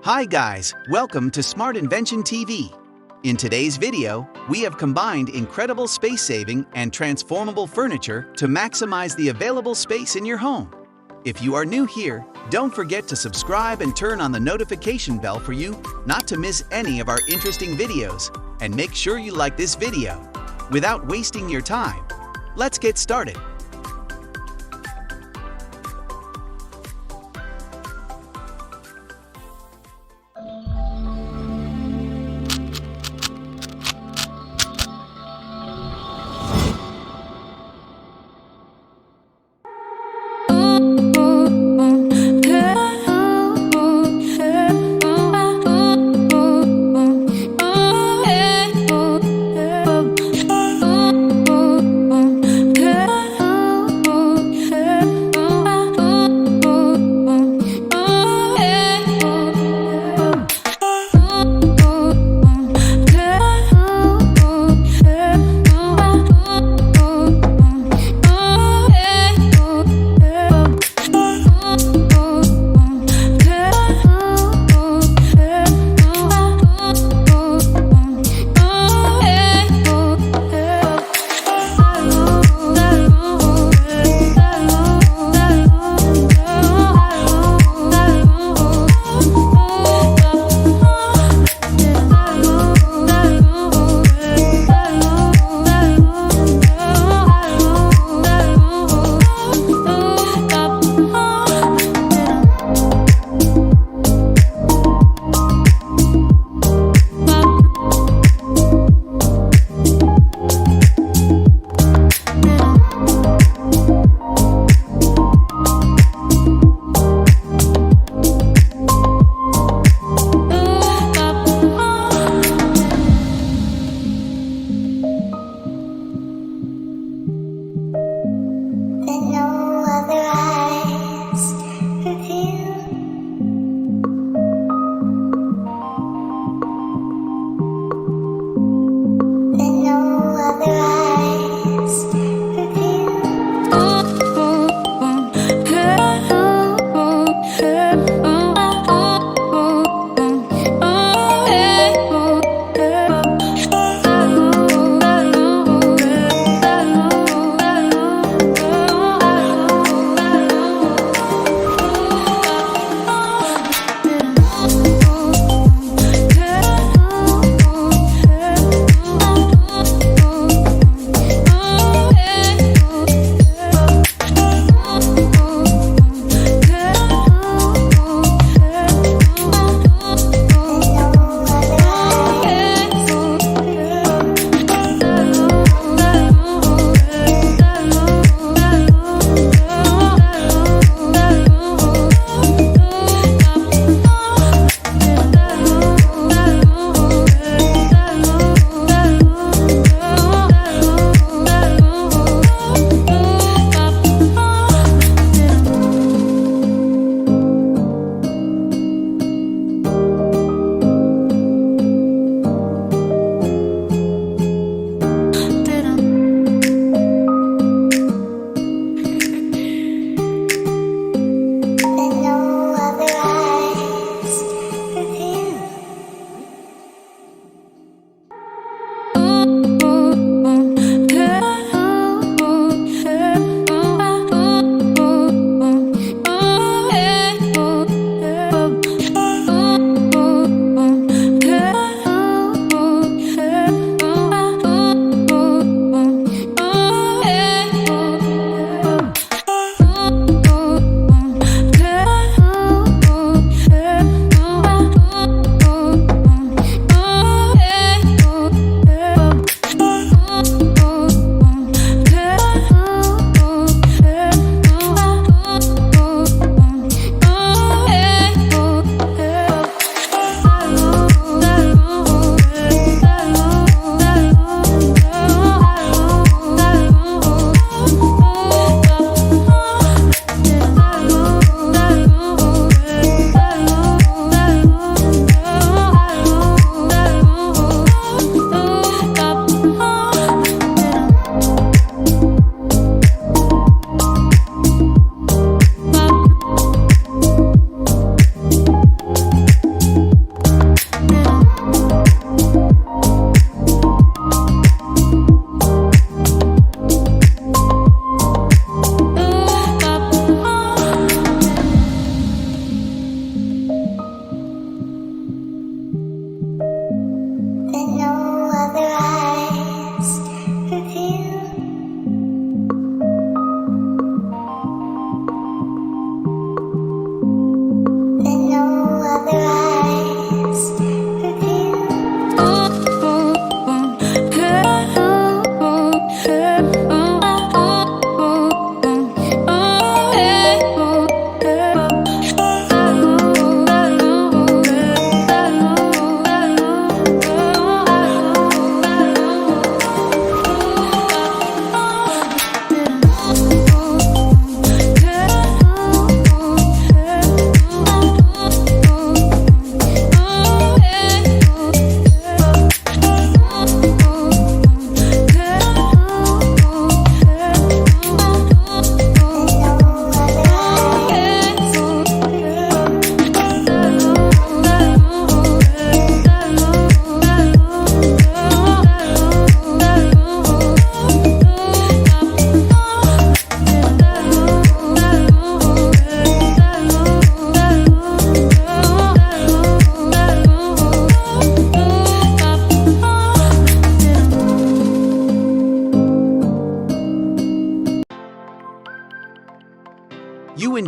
Hi guys, welcome to Smart Invention TV. In today's video, we have combined incredible space-saving and transformable furniture to maximize the available space in your home. If you are new here, don't forget to subscribe and turn on the notification bell for you not to miss any of our interesting videos. And make sure you like this video. Without wasting your time, let's get started.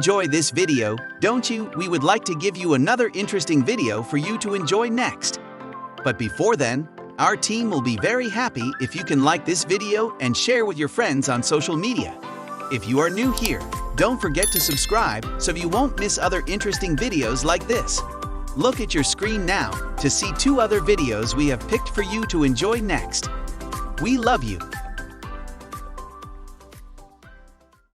enjoy this video, don't you? We would like to give you another interesting video for you to enjoy next. But before then, our team will be very happy if you can like this video and share with your friends on social media. If you are new here, don't forget to subscribe so you won't miss other interesting videos like this. Look at your screen now to see 2 other videos we have picked for you to enjoy next. We love you.